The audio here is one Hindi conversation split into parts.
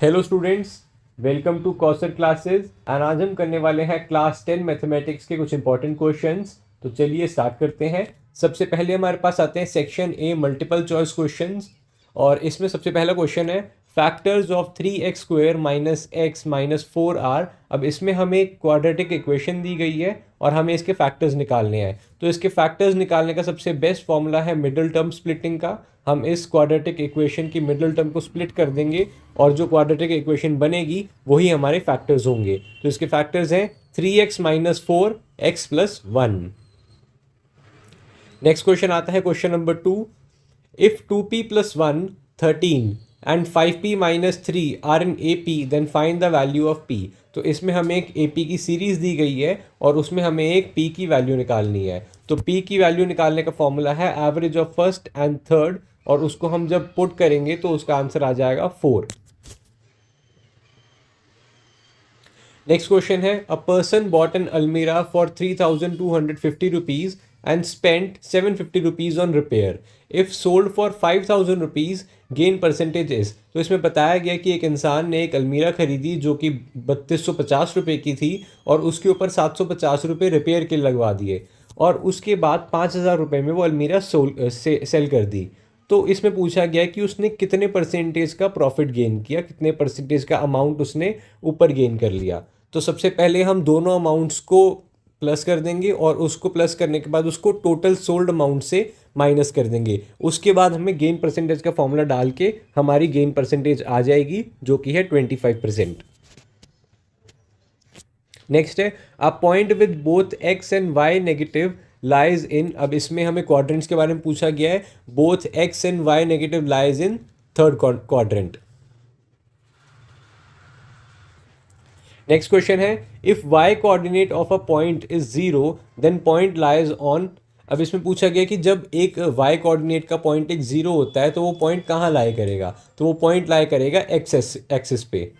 Hello students, welcome to Kausar classes. And आज हम करने वाले हैं क्लास 10 मैथमेटिक्स के कुछ इंपॉर्टेंट क्वेश्चंस। तो चलिए स्टार्ट करते हैं। सबसे पहले हमारे पास आते हैं section A multiple choice questions. और इसमें सबसे पहला क्वेश्चन है factors of 3x² minus x minus 4r। अब इसमें हमें एक क्वाड्रेटिक इक्वेशन दी गई है और हमें इसके फैक्टर्स निकालने हैं। तो इसके फैक्टर्स निकालने का सबसे बेस्ट फॉर्मूला है मिडिल टर्म स्प्लिटिंग का। हम इस क्वाड्रेटिक इक्वेशन की मिडिल टर्म को स्प्लिट कर देंगे और जो क्वाड्रेटिक इक्वेशन बनेगी वही हमारे फैक्टर्स होंगे। तो इसके फैक्टर्स हैं 3x minus 4 x plus 1। Next question आता है question number 2। If 2p plus 1 13 and 5p minus 3 are in AP then find the value of p। तो इसमें हमें एक AP की सीरीज दी गई है और उसमें हमें एक p की वैल्यू निकालनी है। तो p की वैल्यू निकालने का फॉर्मूला है average of first and third, और उसको हम जब पुट करेंगे तो उसका आंसर आ जाएगा 4। नेक्स्ट क्वेश्चन है अ पर्सन बॉट एन अलमीरा for 3,250 rupees and spent 750 rupees on repair. If sold for 5,000 rupees gain percentage is. तो इसमें बताया गया कि एक इंसान ने एक अलमीरा खरीदी जो कि 3250 रुपये की थी और उसके ऊपर 750 रुपये रिपेयर के लगवा दिए और उसके बाद 5,000 रुपये में वो अलमीरा सेल कर दी। तो इसमें पूछा गया कि उसने कितने परसेंटेज का प्रॉफिट गेन किया, कितने परसेंटेज का अमाउंट उसने ऊपर गेन कर लिया। तो सबसे पहले हम दोनों अमाउंट्स को प्लस कर देंगे और उसको प्लस करने के बाद उसको टोटल सोल्ड अमाउंट से माइनस कर देंगे। उसके बाद हमें गेन परसेंटेज का फॉर्मूला डाल के हमारी गेन परसेंटेज आ जाएगी जो कि है 25%। नेक्स्ट है a point with both x and y negative lies in. अब इसमें हमें क्वाड्रेंट्स के बारे में पूछा गया है। Both x and y negative lies in third quadrant. Next question है if y coordinate of a point is 0 then point lies on. अब इसमें पूछा गया कि जब एक y कोऑर्डिनेट का पॉइंट एक 0 होता है तो वो पॉइंट कहाँ लाई करेगा। तो वो पॉइंट लाई करेगा एक्सिस पे।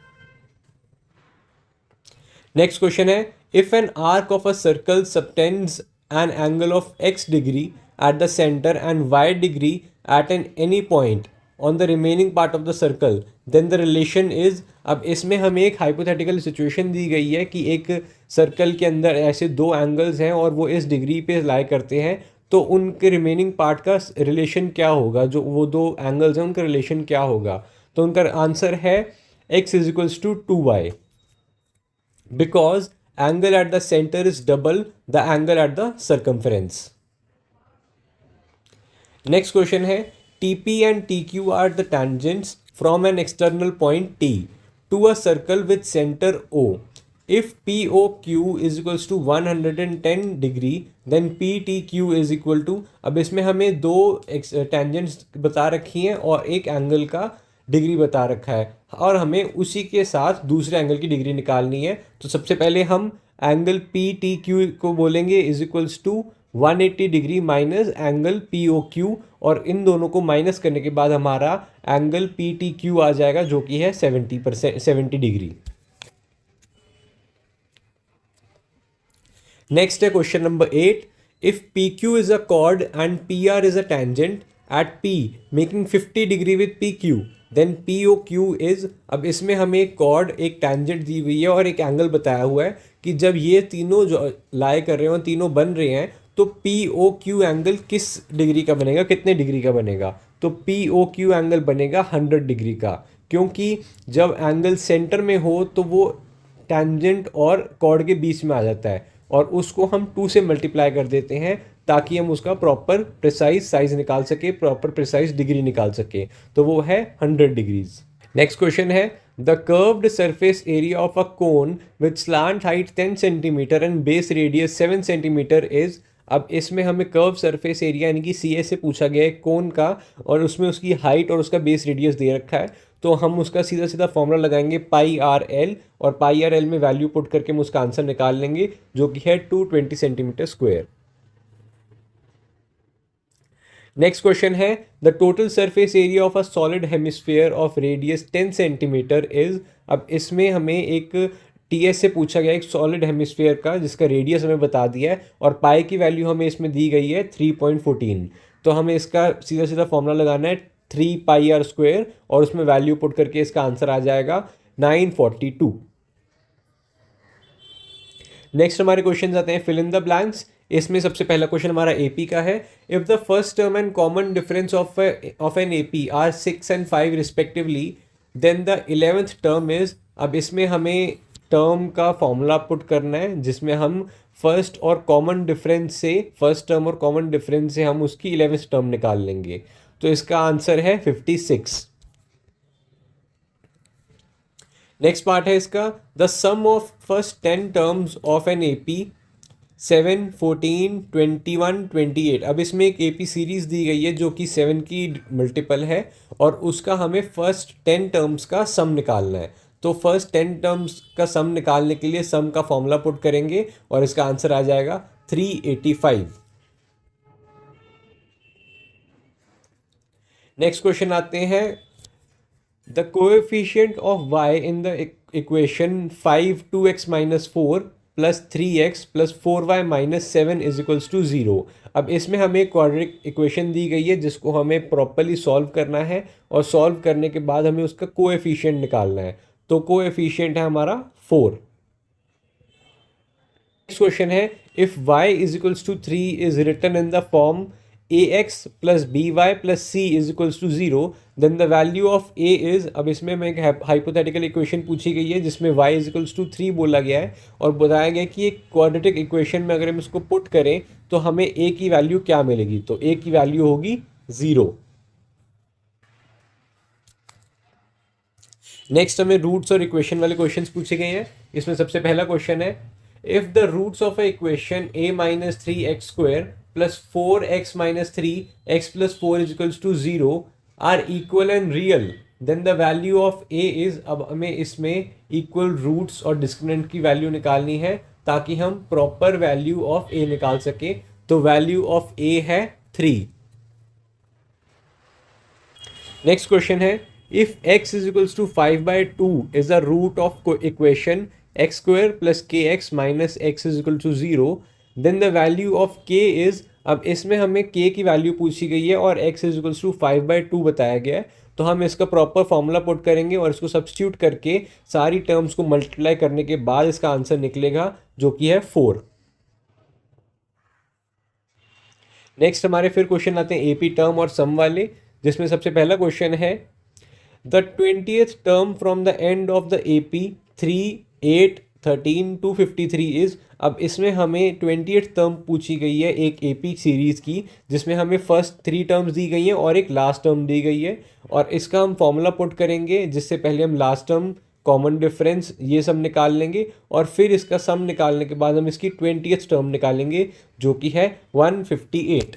नेक्स्ट क्वेश्चन है if an arc of a circle subtends an angle of x degree at the centre and y degree at an any point on the remaining part of the circle then the relation is. अब इसमें हमें एक हाइपोथेटिकल सिचुएशन दी गई है कि एक सर्कल के अंदर ऐसे दो एंगल्स हैं और वो इस डिग्री पे लाई करते हैं, तो उनके रिमेनिंग पार्ट का रिलेशन क्या होगा, जो वो दो एंगल्स हैं उनका रिलेशन क्या होगा। तो उनका आंसर है x is equals to 2y because angle at the center is double the angle at the circumference. Next question है TP and TQ are the tangents from an external point T to a circle with center O. If POQ is equals to 110 degree then PTQ is equal to। अब इसमें हमें दो tangents बता रखी हैं और एक एंगल का डिग्री बता रखा है और हमें उसी के साथ दूसरे एंगल की डिग्री निकालनी है। तो सबसे पहले हम एंगल PTQ को बोलेंगे is equals to 180 degree minus angle POQ, और इन दोनों को माइनस करने के बाद हमारा एंगल PTQ आ जाएगा जो कि है 70 डिग्री। नेक्स्ट है question number 8। If PQ is a chord and PR is a tangent at P making 50 degree with PQ then POQ is. अब इसमें हमें एक कॉर्ड एक टेंजेंट दी हुई है और एक एंगल बताया हुआ है कि जब ये तीनों जो लाई कर रहे हो तीनों बन रहे हैं तो POQ एंगल किस डिग्री का बनेगा, कितने डिग्री का बनेगा। तो POQ एंगल बनेगा 100 डिग्री का, क्योंकि जब एंगल सेंटर में हो तो वो टेंजेंट और कॉर्ड के बीच में आ जाता है और उसको हम 2 से मल्टीप्लाई कर देते हैं ताकि हम उसका प्रॉपर प्रिसाइज साइज निकाल सके, प्रॉपर प्रिसाइज डिग्री निकाल सके। तो वो है 100 डिग्रीज। नेक्स्ट क्वेश्चन है the curved surface area of a cone with slant height 10 centimetre and base radius 7 centimetre is. अब इसमें हमें कर्व सरफेस एरिया यानी कि CA से पूछा गया है कोन का, और उसमें उसकी हाइट और उसका बेस रेडियस दे रखा है। तो हम उसका सीधा सीधा फॉर्मूला लगाएंगे πRL और πRL में वैल्यू पुट करके हम उसका आंसर निकाल लेंगे जो कि है 220 सेंटीमीटर स्क्वायर। नेक्स्ट क्वेश्चन है the total surface area of a solid hemisphere of radius 10 centimetre is. अब इसमें हमें एक TS से पूछा गया एक सॉलिड हेमिस्फीयर का जिसका रेडियस हमें बता दिया है और पाई की वैल्यू हमें इसमें दी गई है 3.14। तो हमें इसका सीधा सीधा फॉर्मूला लगाना है 3πr² और उसमें वैल्यू पुट करके इसका आंसर आ जाएगा 942। नेक्स्ट हमारे क्वेश्चन आते हैं फिल इन द ब्लैंक्स। इसमें सबसे पहला क्वेश्चन हमारा एपी का है। If the first term and common difference of an AP are 6 and 5 respectively, then the 11th term is. अब इसमें हमें टर्म का फॉर्मूला पुट करना है जिसमें हम फर्स्ट और कॉमन डिफरेंस से, फर्स्ट टर्म और कॉमन डिफरेंस से हम उसकी 11th टर्म निकाल लेंगे। तो इसका आंसर है 56। नेक्स्ट पार्ट है इसका, the sum of first 10 terms of an AP 7, 14, 21, 28। अब इसमें एक एपी सीरीज दी गई है जो कि 7 की मल्टीपल है और उसका हमें फर्स्ट 10 टर्म्स का सम निकालना है। तो फर्स्ट 10 टर्म्स का सम निकालने के लिए सम का फॉर्मूला पुट करेंगे और इसका आंसर आ जाएगा 385। नेक्स्ट क्वेश्चन आते हैं, the coefficient of y in the equation 5 2x - 4 + 3x + 4y - 7 = 0। अब इसमें हमें क्वाड्रेटिक इक्वेशन दी गई है जिसको हमें प्रॉपर्ली सॉल्व करना है और सॉल्व करने के बाद हमें उसका कोएफिशिएंट निकालना है। तो कोएफिशिएंट है हमारा 4। नेक्स्ट क्वेश्चन है, if y = 3 is written in the form ax + by + c = 0, then the value of a is. अब इसमें मैं एक हाइपोथेटिकल इक्वेशन पूछी गई है जिसमें y = 3 बोला गया है और बताया गया कि एक क्वाड्रेटिक इक्वेशन में अगर हम इसको पुट करें तो हमें a की वैल्यू क्या मिलेगी। तो a की वैल्यू होगी 0। नेक्स्ट हमें रूट्स और इक्वेशन वाले क्वेश्चंस पूछे गए हैं। इसमें सबसे पहला क्वेश्चन है, if the roots of a equation a - 3x² + 4x - 3x + 4 = 0 are equal and real, then the value of a is. अब हमें इसमें इक्वल रूट्स और डिस्क्रिमिनेंट की वैल्यू निकालनी है ताकि हम प्रॉपर वैल्यू ऑफ a निकाल सके। तो वैल्यू ऑफ a है 3। नेक्स्ट क्वेश्चन है, if x = 5/2 is the root of equation x² + kx - x = 0, then the value of k is। अब इसमें हमें k की वैल्यू पूछी गई है और x = 5/2 बताया गया है। तो हम इसका प्रॉपर फॉर्मूला पुट करेंगे और इसको सब्स्टिट्यूट करके सारी टर्म्स को मल्टीप्लाई करने के बाद इसका आंसर निकलेगा जो कि है 4। नेक्स्ट हमारे फिर क्वेश्चन आते हैं एपी टर्म और सम वाले, जिसमें सबसे पहला क्वेश्चन है, the 20th term from the end of the AP 3, 8, 13 to 53 is. अब इसमें हमें 20th टर्म पूछी गई है एक एपी सीरीज की जिसमें हमें फर्स्ट 3 टर्म्स दी गई हैं और एक लास्ट टर्म दी गई है और इसका हम फॉर्मूला पुट करेंगे जिससे पहले हम लास्ट टर्म, कॉमन डिफरेंस, ये सब निकाल लेंगे और फिर इसका सम निकालने के बाद हम इसकी 20th टर्म निकालेंगे जो कि है 158।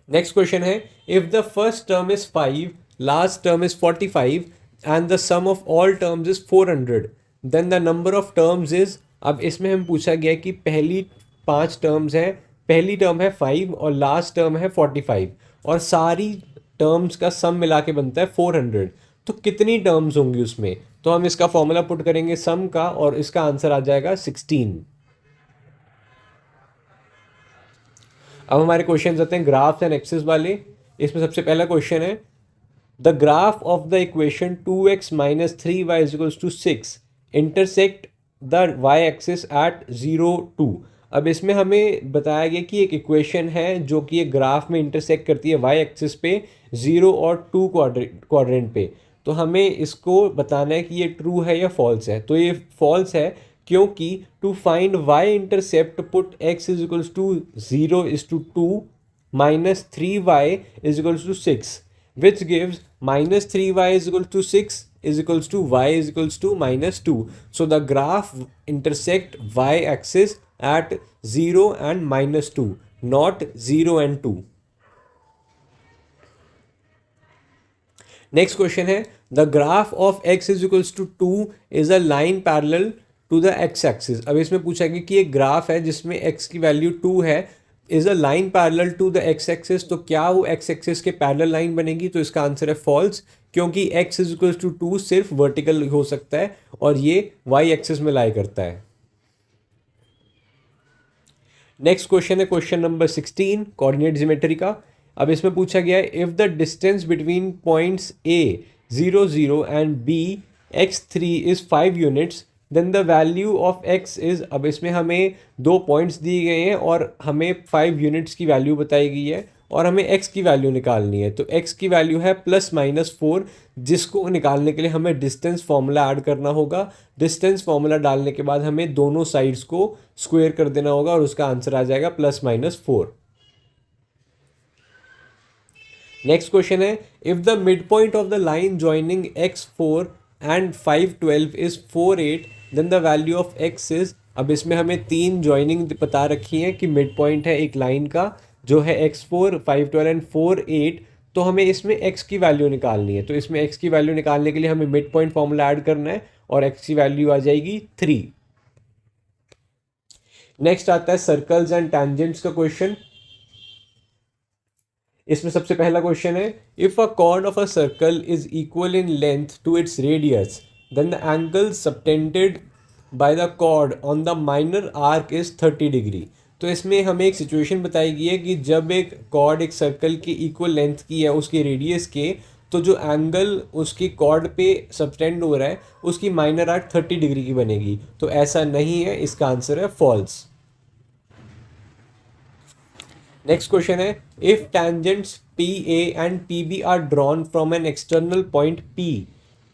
नेक्स्ट क्वेश्चन है, if the first term is 5, last term is 45 and the sum of all terms is 400, then the number of terms is. अब इसमें हम पूछा गया कि पहली 5 टर्म्स हैं, पहली टर्म है 5 और लास्ट टर्म है 45 और सारी टर्म्स का सम मिला के बनता है 400। तो कितनी टर्म्स होंगी उसमें। तो हम इसका फॉर्मूला पुट करेंगे सम का और इसका आंसर आ जाएगा 16। अब हमारे क्वेश्चन आते हैं ग्राफ्स एंड एक्सिस वाले। इसमें सबसे पहला क्वेश्चन है, the graph of the equation 2x - 3y = 6 intersect the y axis at 0, 2। अब इसमें हमें बताया गया कि एक इक्वेशन है जो कि एक ग्राफ में इंटरसेक्ट करती है y एक्सिस पे 0 और 2 क्वाड्रेंट पे। तो हमें इसको बताना है कि ये ट्रू है या फॉल्स है। तो ये फॉल्स है क्योंकि to find y intercept put x = 0 = 2 - 3y = 6 which gives -3y = 6 y = -2. So the graph intersect y axis at 0 and -2, not 0 and 2. Next question है, the graph of x = 2 is a line parallel to the x axis। अब इसमें पूछा गया कि एक ग्राफ है जिसमें x की वैल्यू 2 है, is a line parallel to the x axis. तो क्या वो एक्स एक्सिस के पैरेलल लाइन बनेगी। तो इसका आंसर है फॉल्स क्योंकि x = 2 सिर्फ वर्टिकल हो सकता है और ये y एक्सिस में लाई करता है। नेक्स्ट क्वेश्चन है क्वेश्चन नंबर 16 कोऑर्डिनेट ज्योमेट्री का। अब इसमें पूछा गया है if the distance between points A 0 0 and B x3 is 5 units then the value of x is. अब इसमें हमें दो पॉइंट्स दिए गए हैं और हमें 5 यूनिट्स की वैल्यू बताई गई है और हमें x की वैल्यू निकालनी है। तो x की वैल्यू है +-4, जिसको निकालने के लिए हमें डिस्टेंस फार्मूला ऐड करना होगा। डिस्टेंस फार्मूला डालने के बाद हमें दोनों साइड्स को स्क्वायर कर देना होगा और उसका आंसर आ जाएगा +-4। नेक्स्ट क्वेश्चन है if the mid point of the line joining x4 and 512 is 4 8 then the value of x is. अब इसमें हमें तीन ज्वाइनिंग बता रखी है कि मिड पॉइंट है एक लाइन का जो है x4 512 एंड 4 8। तो हमें इसमें x की वैल्यू निकालनी है। तो इसमें x की वैल्यू निकालने के लिए हमें मिड पॉइंट फॉर्मूला ऐड करना है और x की वैल्यू आ जाएगी 3। नेक्स्ट आता है सर्कल्स एंड टैंजेंट्स का क्वेश्चन। इसमें सबसे पहला क्वेश्चन है if a chord of a circle is equal in length to its radius then the angle subtended by the chord on the minor arc is 30 degree. तो इसमें हमें एक सिचुएशन बताई गई है कि जब एक कॉर्ड एक सर्कल की इक्वल लेंथ की है उसके रेडियस के, तो जो एंगल उसकी कॉर्ड पे सबटेंड हो रहा है उसकी माइनर आर्क 30 डिग्री की बनेगी। तो ऐसा नहीं है, इसका आंसर है फॉल्स। नेक्स्ट क्वेश्चन है if tangents PA and PB are drawn from an external point P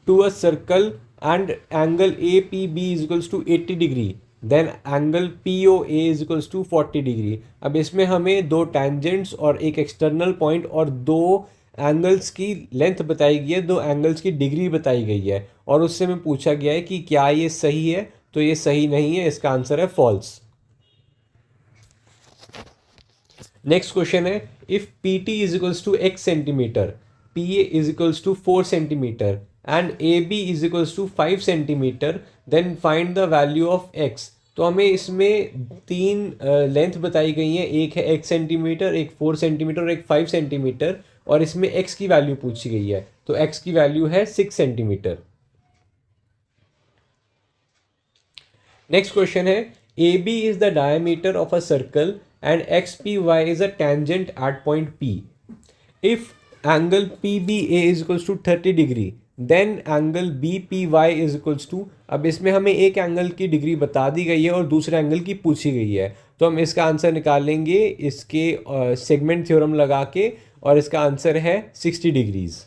to a circle and angle APB is equals to 80 degree then angle POA is equals to 40 degree। अब इसमें हमें दो tangents और एक external point और दो एंगल्स की लेंथ बताई गई है, दो एंगल्स की डिग्री बताई गई है और उससे हमें पूछा गया है कि क्या ये सही है। तो ये सही नहीं है, इसका आंसर है फॉल्स। नेक्स्ट क्वेश्चन है if PT is equals to x centimetre, PA is equals to 4 centimetre and AB is equals to 5 centimetre then find the value of x। तो हमें इसमें तीन लेंथ बताई गई हैं, एक है x सेंटीमीटर, एक 4 सेंटीमीटर और एक 5 सेंटीमीटर और इसमें x की वैल्यू पूछी गई है। तो x की वैल्यू है 6 सेंटीमीटर। नेक्स्ट क्वेश्चन है AB is the diameter of a circle and XPY is a tangent at point P. If angle PBA is equals to 30 degree, then angle BPY is equals to। अब इसमें हमें एक एंगल की डिग्री बता दी गई है और दूसरे एंगल की पूछी गई है। तो हम इसका आंसर निकालेंगे इसके सेगमेंट थ्योरम लगा के और इसका आंसर है 60 डिग्रीज।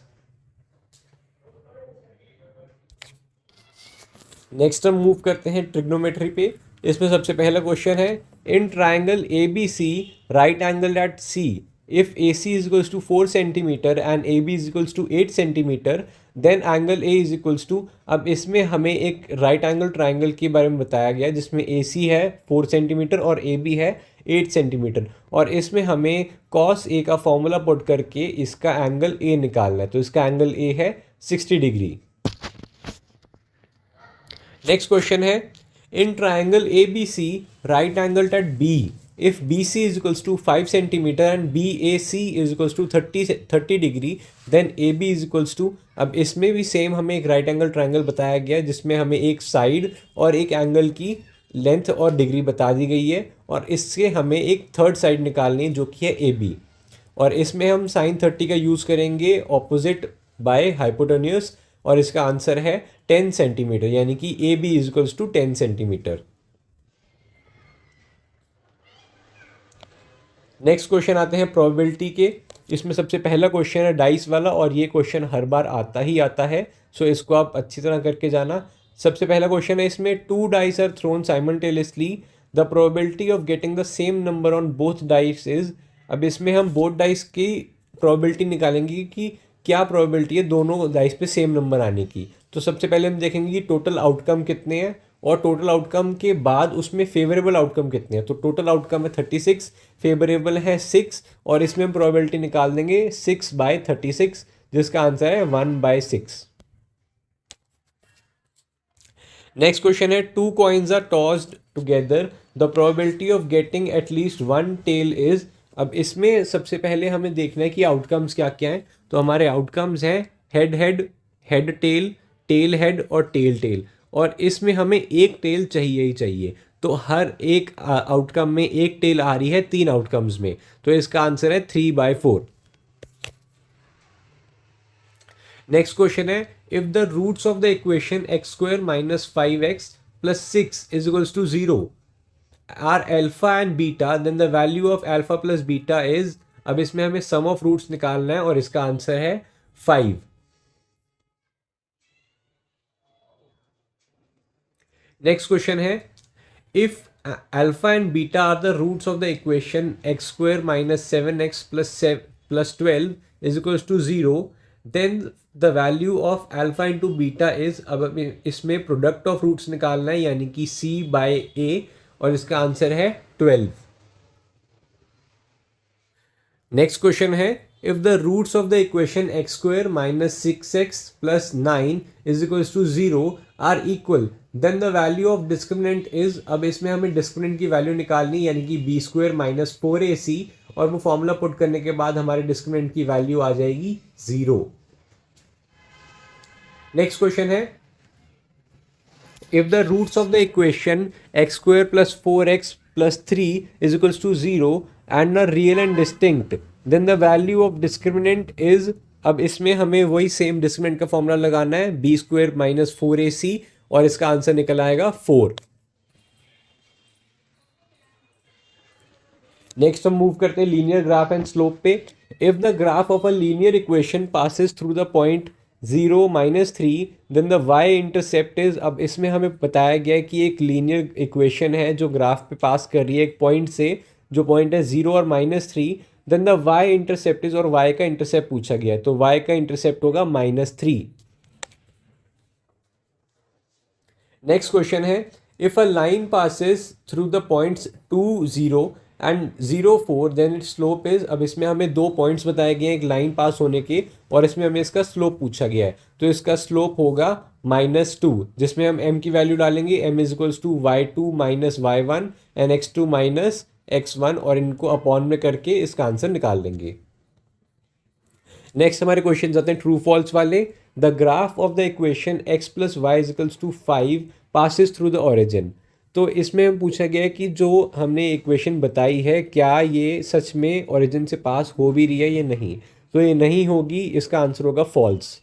नेक्स्ट हम मूव करते हैं ट्रिग्नोमेट्री पे। इसमें सबसे पहला क्वेश्चन है in triangle ABC right angle at C if AC is equals to 4 centimetre and AB is equals to 8 centimetre then angle A is equals to. अब इसमें हमें एक राइट एंगल ट्राइंगल के बारे में बताया गया जिसमें AC है 4 सेंटीमीटर और AB है 8 सेंटीमीटर और इसमें हमें cos A का फॉर्मूला पुट करके इसका एंगल A निकालना है। तो इसका एंगल A है 60 डिग्री। नेक्स्ट क्वेश्चन है in triangle ABC right angle at B if BC is equals to 5 centimetre and BAC is equals to 30 degree then AB is equals to. अब इसमें भी सेम हमें एक राइट एंगल ट्राइंगल बताया गया जिसमें हमें एक साइड और एक एंगल की लेंथ और डिग्री बता दी गई है और इससे हमें एक थर्ड साइड निकालनी है जो कि है AB और इसमें हम sin 30 का यूज़ करेंगे ऑपोजिट बाय हाइपोटेन्यूज और इसका आंसर है 10 सेंटीमीटर, यानी कि AB is equals to 10 centimetre. Next question आते हैं प्रोबेबिलिटी के। इसमें सबसे पहला क्वेश्चन है डाइस वाला और ये क्वेश्चन हर बार आता ही आता है, सो इसको आप अच्छी तरह करके जाना। सबसे पहला क्वेश्चन है इसमें 2 dice are thrown simultaneously the probability of getting the same number on both dice is. अब इसमें हम बोथ डाइस की प्रोबेबिलिटी निकालेंगे कि क्या प्रोबेबिलिटी है दोनों डाइस पे सेम नंबर आने की। तो सबसे पहले हम देखेंगे कि टोटल आउटकम कितने हैं और टोटल आउटकम के बाद उसमें फेवरेबल आउटकम कितने हैं। तो टोटल आउटकम है 36, फेवरेबल है 6 और इसमें हम प्रोबेबिलिटी निकाल देंगे 6/36 जिसका आंसर है 1/6। नेक्स्ट क्वेश्चन है 2 coins are tossed together the probability of getting at least 1 tail is. अब इसमें सबसे पहले हमें देखना है कि आउटकम्स क्या क्या हैं। तो हमारे आउटकम्स हैं head head, head tail, tail head और टेल टेल और इसमें हमें एक टेल चाहिए ही चाहिए। तो हर एक आउटकम में एक टेल आ रही है 3 आउटकम्स में, तो इसका आंसर है 3/4। नेक्स्ट क्वेश्चन है, if the roots of the equation x² - 5x + 6 = 0 are alpha and beta, then the value of alpha plus beta is. अब इसमें हमें सम ऑफ रूट्स निकालना है और इसका आंसर है 5। नेक्स्ट क्वेश्चन है, if alpha and beta are the roots of the equation x² - 7x + 12 = 0, then the value of alpha into beta is. अब इसमें प्रोडक्ट ऑफ रूट्स निकालना है यानी कि C/A और इसका आंसर है 12। नेक्स्ट क्वेश्चन है, if the roots of the equation x² - 6x + 9 = 0 are equal, then the value of discriminant is. अब इसमें हमें डिस्क्रिमिनेंट की वैल्यू निकालनी यानी कि b² - 4ac, और वो फॉर्मूला पुट करने के बाद हमारे डिस्क्रिमिनेंट की वैल्यू आ जाएगी 0। नेक्स्ट क्वेश्चन है, if the roots of the equation x² + 4x + 3 = 0 and are real and distinct, then the value of discriminant is। अब इसमें हमें वही सेम डिस्क्रिमिनेंट का फॉर्मूला लगाना है b² - 4ac और इसका आंसर निकल आएगा 4। नेक्स्ट हम मूव करते हैं लीनियर ग्राफ एंड स्लोप पे। If the graph of a linear equation passes through the point 0 - 3, then the y intercept is. अब इसमें हमें बताया गया है कि एक लीनियर इक्वेशन है जो ग्राफ पे पास कर रही है एक पॉइंट से, जो पॉइंट है 0 और -3, then the y intercept is, और y का इंटरसेप्ट पूछा गया है तो y का इंटरसेप्ट होगा -3। नेक्स्ट क्वेश्चन है, if a line passes through the points 2, 0 and 0, 4, then it slope is. अब इसमें हमें 2 पॉइंट्स बताए गए हैं एक लाइन पास होने के, और इसमें हमें इसका स्लोप पूछा गया है तो इसका स्लोप होगा -2, जिसमें हम m की वैल्यू डालेंगे, m = y2 - y1 and x2 - x1, और इनको अपॉन में करके इसका आंसर निकाल लेंगे। नेक्स्ट हमारे क्वेश्चन आते हैं ट्रू फॉल्स वाले। The graph of the equation x + y = 5 passes through the origin. तो इसमें हम पूछा गया है कि जो हमने इक्वेशन बताई है क्या ये सच में ओरिजिन से पास हो भी रही है या नहीं, तो ये नहीं होगी, इसका आंसर होगा फॉल्स।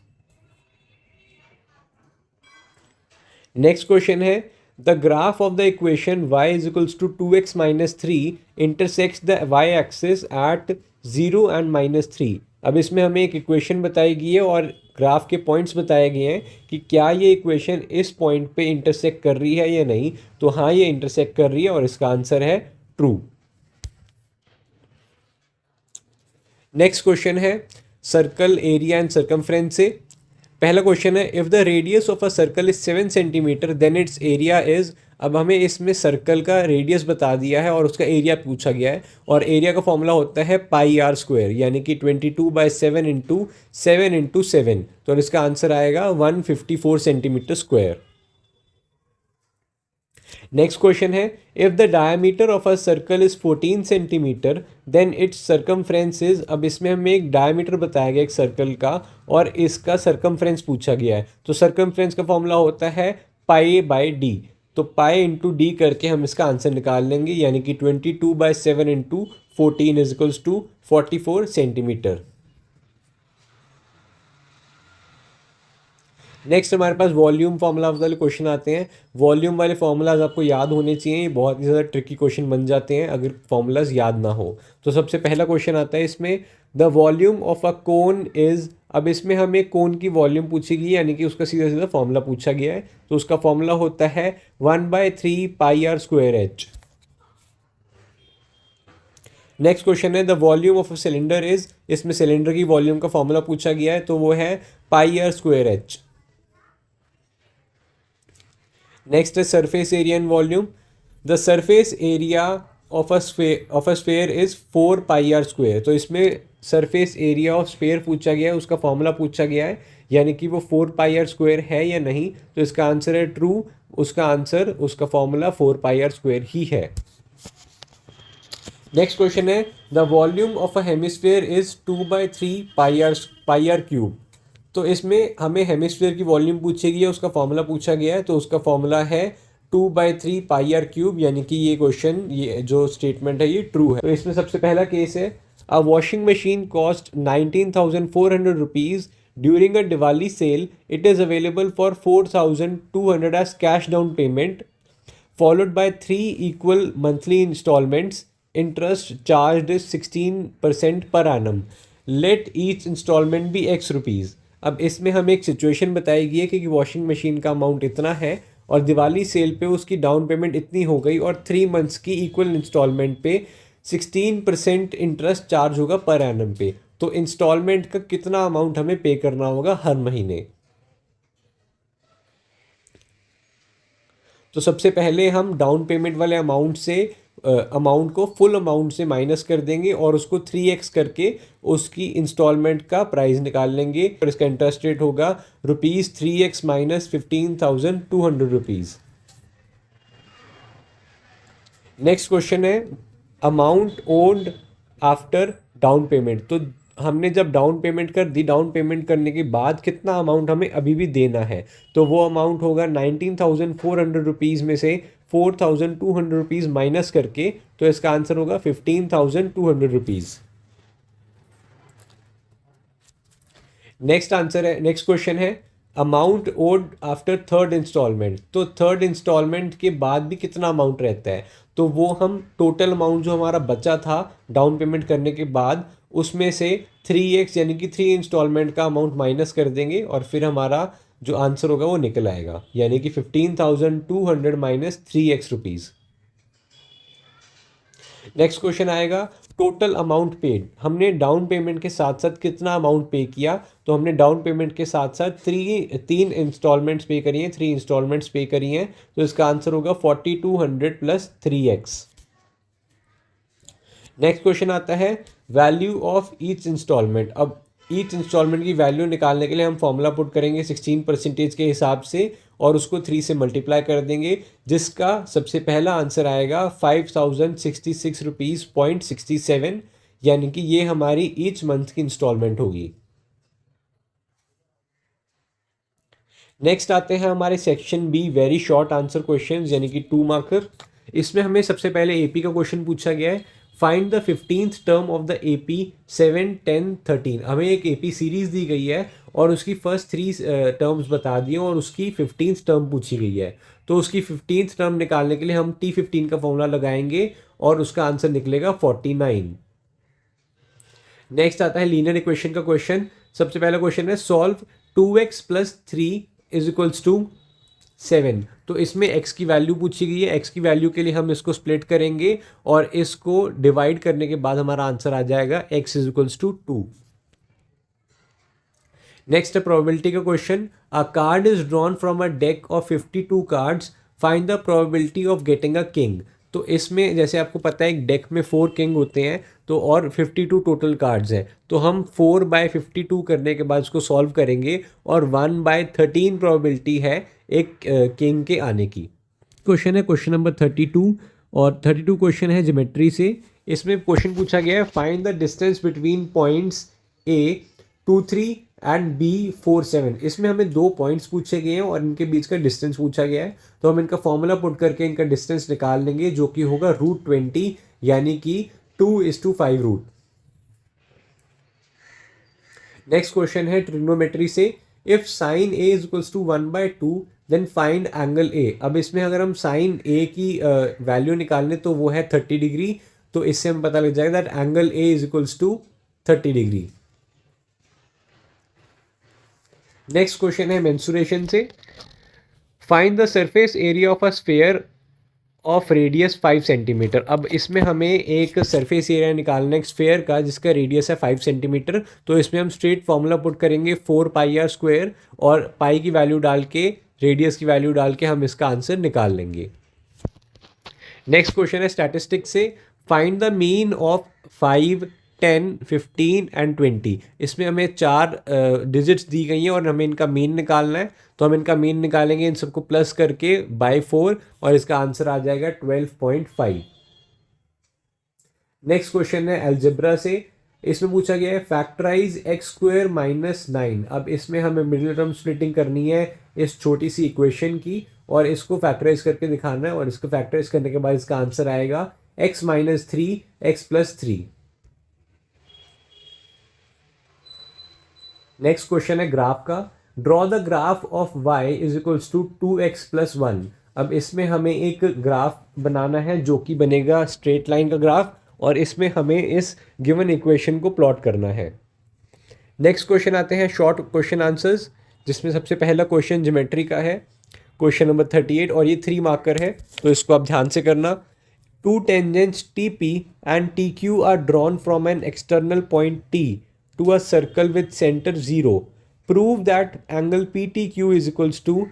नेक्स्ट क्वेश्चन है, the graph of the equation y = 2x - 3 intersects the y axis at 0 and -3। अब इसमें हमें एक इक्वेशन बताई गई है और ग्राफ के पॉइंट्स बताए गए हैं कि क्या ये इक्वेशन इस पॉइंट पे इंटरसेक्ट कर रही है या नहीं, तो हाँ ये इंटरसेक्ट कर रही है और इसका आंसर है ट्रू। नेक्स्ट क्वेश्चन है सर्कल एरिया एंड सर्कमफ्रेंस से। पहला क्वेश्चन है, if the radius of a circle is 7 centimetre then its area is. अब हमें इसमें सर्कल का रेडियस बता दिया है और उसका एरिया पूछा गया है, और एरिया का फॉर्मूला होता है πr², यानी कि 22/7 × 7 × 7, तो इसका आंसर आएगा 154 सेंटीमीटर स्क्वायर। नेक्स्ट क्वेश्चन है, if the diameter of a circle is 14 centimetre then its circumference is. अब इसमें हमें एक डायमीटर बताया गया एक सर्कल का और इसका सर्कमफ्रेंस पूछा गया है, तो सर्कमफ्रेंस का फॉर्मूला होता है π/d, तो π × d करके हम इसका आंसर निकाल लेंगे, यानी कि 22/7 × 14 = 44 सेंटीमीटर। नेक्स्ट हमारे पास वॉल्यूम फार्मूला वाले क्वेश्चन आते हैं। वॉल्यूम वाले फार्मूलाज आपको याद होने चाहिए, ये बहुत ही ज़्यादा ट्रिकी क्वेश्चन बन जाते हैं अगर फार्मूलाज याद ना हो। तो सबसे पहला क्वेश्चन आता है इसमें, the volume of a cone is. अब इसमें हमें कोन की वॉल्यूम पूछी गई यानी कि उसका सीधा सीधा फार्मूला पूछा गया है, तो उसका फार्मूला होता है 1/3 πr²h। नेक्स्ट क्वेश्चन है, the volume of a cylinder is. इसमें सिलेंडर की वॉल्यूम का फार्मूला पूछा गया है तो वो है πr²h। नेक्स्ट है surface area and volume. The surface area of a sphere is 4 πr², तो इसमें सरफेस एरिया ऑफ स्फेयर पूछा गया है, उसका फॉर्मूला पूछा गया है, यानी कि वो 4 πr² है या नहीं, तो इसका आंसर है ट्रू। उसका आंसर उसका फॉर्मूला 4 πr² ही है। नेक्स्ट क्वेश्चन है, the volume of a hemisphere is 2/3 πr³। तो इसमें हमें हेमिस्फीयर की वॉल्यूम पूछी गई है, उसका फॉर्मूला पूछा गया है, तो उसका फॉर्मूला है 2/3 पाई आर क्यूब, यानी कि ये क्वेश्चन, ये जो स्टेटमेंट है ये ट्रू है। तो इसमें सबसे पहला केस है, a washing machine cost 19,400 rupees during a Diwali sale, it is available for 4,200 as cash down payment followed by 3 equal monthly installments. Interest charged is 16% per annum. Let each installment be X rupees. अब इसमें हमें एक सिचुएशन बताई गई है कि वॉशिंग मशीन का अमाउंट इतना है और दिवाली सेल पे उसकी डाउन पेमेंट इतनी हो गई और 3 मंथ्स की इक्वल इंस्टॉलमेंट पे 16% इंटरेस्ट चार्ज होगा पर एनम पे। तो इंस्टॉलमेंट का कितना अमाउंट हमें पे करना होगा हर महीने। तो सबसे पहले हम डाउन पेमेंट वाले अमाउंट को फुल अमाउंट से माइनस कर देंगे और उसको 3x करके उसकी इंस्टॉलमेंट का प्राइस निकाल लेंगे और इसका इंटरेस्ट रेट होगा ₹3x minus 15,200 rupees. Next question है, amount owned after down payment. तो हमने जब डाउन पेमेंट कर दी, डाउन पेमेंट करने के बाद कितना अमाउंट हमें अभी भी देना है, तो वो अमाउंट होगा 19,400 रुपीज़ में से 4,200 रुपीज़ माइनस करके, तो इसका आंसर होगा 15,200 रुपीज़। नेक्स्ट क्वेश्चन है, amount owed after third instalment. तो थर्ड इंस्टॉलमेंट के बाद भी कितना अमाउंट रहता है, तो वो हम टोटल अमाउंट जो हमारा बचा था डाउन पेमेंट करने के बाद उसमें से 3x यानी कि 3 इंस्टॉलमेंट का अमाउंट माइनस कर देंगे और फिर हमारा जो आंसर होगा वो निकल आएगा, यानी कि 15,200 minus 3x rupees. Next question आएगा, टोटल अमाउंट पेड। हमने डाउन पेमेंट के साथ साथ कितना अमाउंट पे किया, तो हमने डाउन पेमेंट के साथ साथ 3 इंस्टॉलमेंट्स पे करी हैं, 3 इंस्टॉलमेंट्स पे करी हैं, तो इसका आंसर होगा 4,200 प्लस 3x। नेक्स्ट क्वेश्चन आता है, वैल्यू ऑफ ईच इंस्टॉलमेंट। अब ईच इंस्टॉलमेंट की वैल्यू निकालने के लिए हम फॉर्मूला पुट करेंगे 16% के हिसाब से और उसको 3 से मल्टीप्लाई कर देंगे, जिसका सबसे पहला आंसर आएगा 5,066 रुपीज़ पॉइंट 67, यानी कि ये हमारी ईच मंथ की इंस्टॉलमेंट होगी। नेक्स्ट आते हैं हमारे section B, very short answer question, यानी कि 2 मार्कर। इसमें हमें सबसे पहले एपी का क्वेश्चन पूछा गया है, find the 15th term of the AP 7, 10, 13। हमें एक एपी सीरीज दी गई है और उसकी फर्स्ट 3 टर्म्स बता दिए और उसकी 15th टर्म पूछी गई है। तो उसकी 15th टर्म निकालने के लिए हम T15 का फॉर्मूला लगाएंगे और उसका आंसर निकलेगा 49। नेक्स्ट आता है लीनियर इक्वेशन का क्वेश्चन। सबसे पहला क्वेश्चन है, solve 2x plus 3 is equals to 7। तो इसमें x की वैल्यू पूछी गई है, x की वैल्यू के लिए हम इसको स्प्लिट करेंगे और इसको डिवाइड करने के बाद हमारा आंसर आ जाएगा x इज इक्वल्स टू 2। नेक्स्ट है प्रोबेबिलिटी का question, a card is drawn from a deck of 52 cards, find the probability of getting a king. तो इसमें जैसे आपको पता है एक डेक में 4 किंग होते हैं, तो और 52 टोटल कार्ड्स हैं, तो हम 4/52 करने के बाद उसको सॉल्व करेंगे और 1/13 प्रोबेबिलिटी है एक किंग के आने की। क्वेश्चन है क्वेश्चन नंबर 32 और 32 क्वेश्चन है ज्योमेट्री से। इसमें क्वेश्चन पूछा गया है, find the distance between points A23 and B47। इसमें हमें 2 पॉइंट्स पूछे गए हैं और इनके बीच का डिस्टेंस पूछा गया है, तो हम इनका फॉर्मूला पुट करके इनका डिस्टेंस निकाल लेंगे, जो कि होगा √20, यानी कि 2:5 रूट। नेक्स्ट क्वेश्चन है ट्रिग्नोमेट्री से, if sine A is equals to 1/2 then find angle A। अब इसमें अगर हम साइन A की वैल्यू निकालें तो वो है 30 डिग्री, तो इससे हम पता लग जाएगा that angle A is equals to 30 degree. Next question है मेंसुरेशन से, find the surface area of a sphere of radius 5 centimetre. अब इसमें हमें एक सरफेस एरिया निकालना है एक स्फीयर का जिसका रेडियस है 5 सेंटीमीटर, तो इसमें हम स्ट्रेट फॉर्मूला पुट करेंगे 4πr² और पाई की वैल्यू डाल के रेडियस की वैल्यू डाल के हम इसका आंसर निकाल लेंगे। नेक्स्ट क्वेश्चन है स्टैटिस्टिक्स से, find the mean of 5, 10, 15 and 20। इसमें हमें 4 डिजिट्स दी गई हैं और हमें इनका मीन निकालना है, तो हम इनका मीन निकालेंगे इन सबको प्लस करके बाय 4 और इसका आंसर आ जाएगा 12.5। नेक्स्ट क्वेश्चन है अलजेब्रा से। इसमें पूछा गया है फैक्टराइज x² - 9। अब इसमें हमें मिडिल टर्म स्प्लिटिंग करनी है इस छोटी सी इक्वेशन की और इसको फैक्टराइज करके दिखाना है, और इसको फैक्टराइज करने के बाद इसका आंसर आएगा x minus 3 x plus 3। Next question है ग्राफ का। Draw the graph of y is equals to 2x plus 1। अब इसमें हमें एक ग्राफ बनाना है जो कि बनेगा स्ट्रेट लाइन का ग्राफ, और इसमें हमें इस गिवन इक्वेशन को प्लॉट करना है। नेक्स्ट क्वेश्चन आते हैं शॉर्ट क्वेश्चन आंसर्स, जिसमें सबसे पहला क्वेश्चन ज्योमेट्री का है, क्वेश्चन नंबर 38, और ये 3 मार्कर है, तो इसको आप ध्यान से करना। Two tangents TP and TQ are drawn from an external point T to a circle with center 0. Prove that angle PTQ is equals to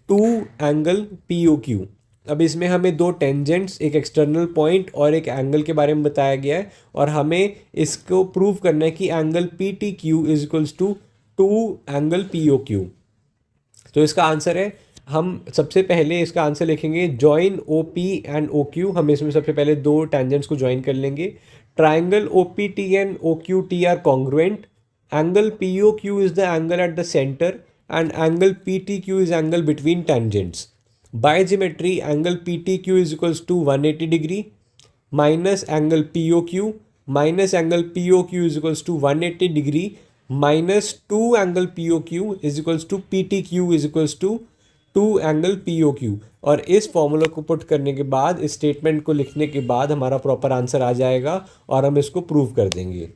2 angle POQ. अब इसमें हमें दो टेंजेंट्स, एक एक्सटर्नल पॉइंट और एक एंगल के बारे में बताया गया है, और हमें इसको प्रूव करना है कि angle PTQ is equals to 2 angle POQ। तो इसका आंसर है, हम सबसे पहले इसका आंसर लिखेंगे जॉइन OP एंड OQ। हम इसमें सबसे पहले दो टेंजेंट्स को ज्वाइन कर लेंगे। Triangle OPT and OQT are congruent. Angle POQ is the angle at the center and angle PTQ is angle between tangents. By geometry, angle PTQ is equals to 180 degree minus angle POQ minus angle POQ is equals to 180 degree minus 2 angle POQ is equals to PTQ is equals to 2 angle POQ। और इस फॉर्मूला को पुट करने के बाद, इस स्टेटमेंट को लिखने के बाद हमारा प्रॉपर आंसर आ जाएगा और हम इसको प्रूव कर देंगे।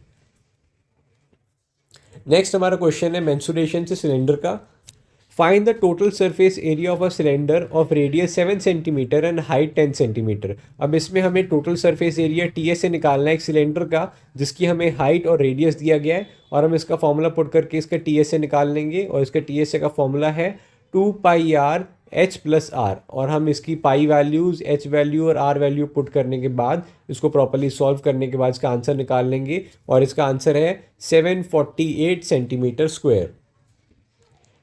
नेक्स्ट हमारा क्वेश्चन है मेंसुरेशन से सिलेंडर का। Find the total surface area of a cylinder of radius 7 centimetre and height 10 centimetre. अब इसमें हमें टोटल सरफेस एरिया TS से निकालना है एक सिलेंडर का, जिसकी हमें हाइट और रेडियस दिया गया है, और हम इसका फॉर्मूला पुट करके इसका TS से निकाल लेंगे, और इसका TS का फॉर्मूला है 2 पाई r h प्लस आर। और हम इसकी पाई वैल्यूज़, h वैल्यू और r वैल्यू पुट करने के बाद, इसको प्रॉपर्ली सॉल्व करने के बाद इसका आंसर निकाल लेंगे, और इसका आंसर है 748 सेंटीमीटर स्क्वायर।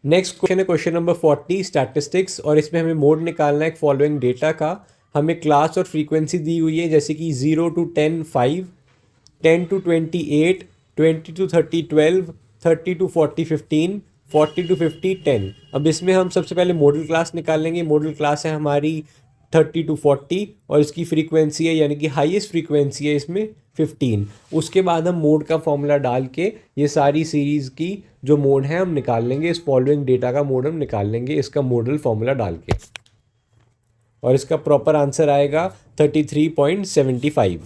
नेक्स्ट क्वेश्चन है क्वेश्चन नंबर 40 स्टैटिस्टिक्स, और इसमें हमें मोड निकालना है फॉलोइंग डेटा का। हमें क्लास और फ्रीक्वेंसी दी हुई है, जैसे कि 0 to 10 5, 10 to 28, 20 to 30 12, 30 to 40 15, 40 to 50 10। अब इसमें हम सबसे पहले मॉडल क्लास निकालेंगे। मॉडल क्लास है हमारी 30 to 40, और इसकी फ्रीक्वेंसी है, यानी कि हाईएस्ट फ्रीक्वेंसी है इसमें 15। उसके बाद हम मोड का फॉर्मूला डाल के ये सारी सीरीज़ की जो मोड है हम निकाल लेंगे। इस फॉलोइंग डेटा का मोड हम निकाल लेंगे इसका मॉडल फॉर्मूला डाल के, और इसका प्रॉपर आंसर आएगा 33.75।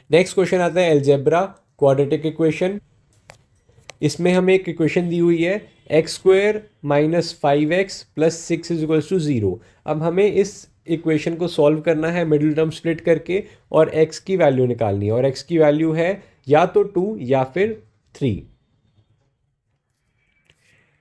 नेक्स्ट क्वेश्चन आता है अलजेब्रा क्वाड्रेटिक इक्वेशन। इसमें हमें एक इक्वेशन दी हुई है x² minus 5x plus 6 is equals to 0। अब हमें इस इक्वेशन को सॉल्व करना है मिडिल टर्म स्प्लिट करके, और x की वैल्यू निकालनी है, और x की वैल्यू है या तो 2 या फिर 3।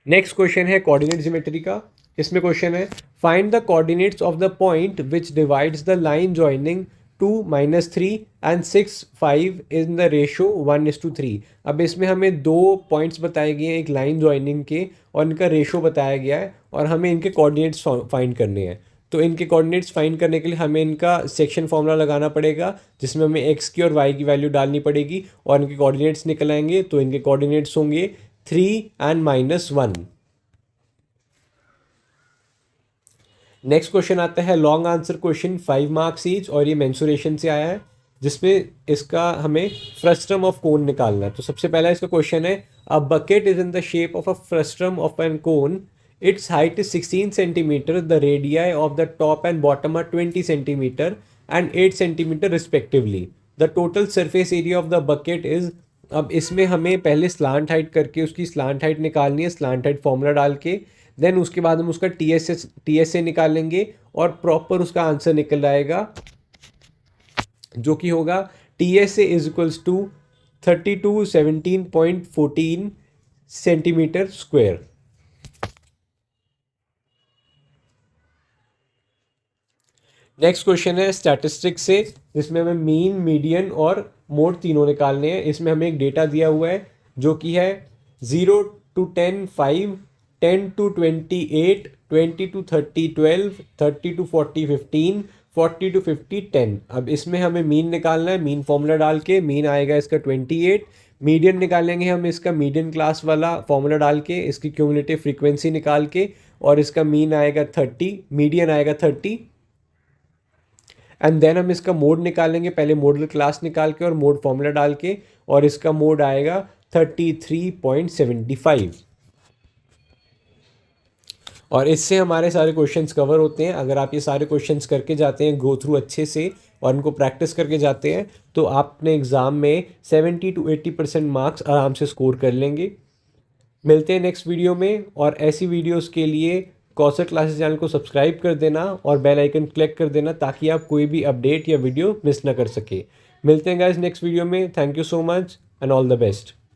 नेक्स्ट क्वेश्चन है कोऑर्डिनेट ज्योमेट्री का। इसमें क्वेश्चन है find the coordinates of the point which divides the line joining 2 - 3 and 6 5 in the ratio 1:3। अब इसमें हमें दो पॉइंट्स बताए गए हैं एक लाइन जॉइनिंग के, और इनका रेशो बताया गया है, और हमें इनके कोऑर्डिनेट्स फाइंड करने हैं। तो इनके कोऑर्डिनेट्स फाइंड करने के लिए हमें इनका सेक्शन फॉर्मूला लगाना पड़ेगा, जिसमें हमें x की और y की वैल्यू डालनी पड़ेगी, और इनके कोऑर्डिनेट्स निकल आएंगे। तो इनके कोऑर्डिनेट्स होंगे 3 and -1। नेक्स्ट क्वेश्चन आता है long answer question, 5 marks each, और ये मेंसुरेशन से आया है, जिसमें इसका हमें फ्रस्ट्रम ऑफ कोन निकालना है। तो सबसे पहला इसका क्वेश्चन है a bucket is in the shape of a frustum of an cone, its height is 16 centimetre, the radii of the top and bottom are 20 centimetre and 8 centimetre respectively, the total surface area of the bucket is. अब इसमें हमें पहले स्लांट हाइट करके उसकी स्लांट हाइट निकालनी है, स्लांट हाइट फॉर्मूला डाल के, देन उसके बाद हम उसका टी एस से निकालेंगे, और प्रॉपर उसका आंसर निकल आएगा, जो कि होगा TSA इज इक्वल्स टू 3217.14 सेंटीमीटर स्क्वायर। नेक्स्ट क्वेश्चन है स्टैटिस्टिक्स से, जिसमें हमें मीन, मीडियन और मोड तीनों निकालने हैं। इसमें हमें एक डेटा दिया हुआ है जो कि है 0 to 10 5, 10 to 28, 20 to 30 12, 30 to 40 15, 40 to 50 10। अब इसमें हमें मीन निकालना है, मीन फॉर्मूला डाल के मीन आएगा इसका 28। मीडियन निकालेंगे हम इसका मीडियन क्लास वाला फॉर्मूला डाल के, इसकी क्यूमुलेटिव फ्रीक्वेंसी निकाल के, और इसका मीन आएगा 30, मीडियन आएगा 30। एंड देन हम इसका मोड निकालेंगे, पहले मॉडल क्लास निकाल के और मोड फॉर्मूला डाल के, और इसका मोड आएगा 33.75। और इससे हमारे सारे क्वेश्चंस कवर होते हैं। अगर आप ये सारे क्वेश्चंस करके जाते हैं गो थ्रू अच्छे से और इनको प्रैक्टिस करके जाते हैं तो आप अपने एग्ज़ाम में 70 to 80% मार्क्स आराम से स्कोर कर लेंगे। मिलते हैं नेक्स्ट वीडियो में, और ऐसी वीडियोस के लिए कौशल क्लासेस चैनल को सब्सक्राइब कर देना और बेल आइकन क्लिक कर देना ताकि आप कोई भी अपडेट या वीडियो मिस ना कर सके। मिलते हैं गाइस नेक्स्ट वीडियो में। Thank you so much and all the best.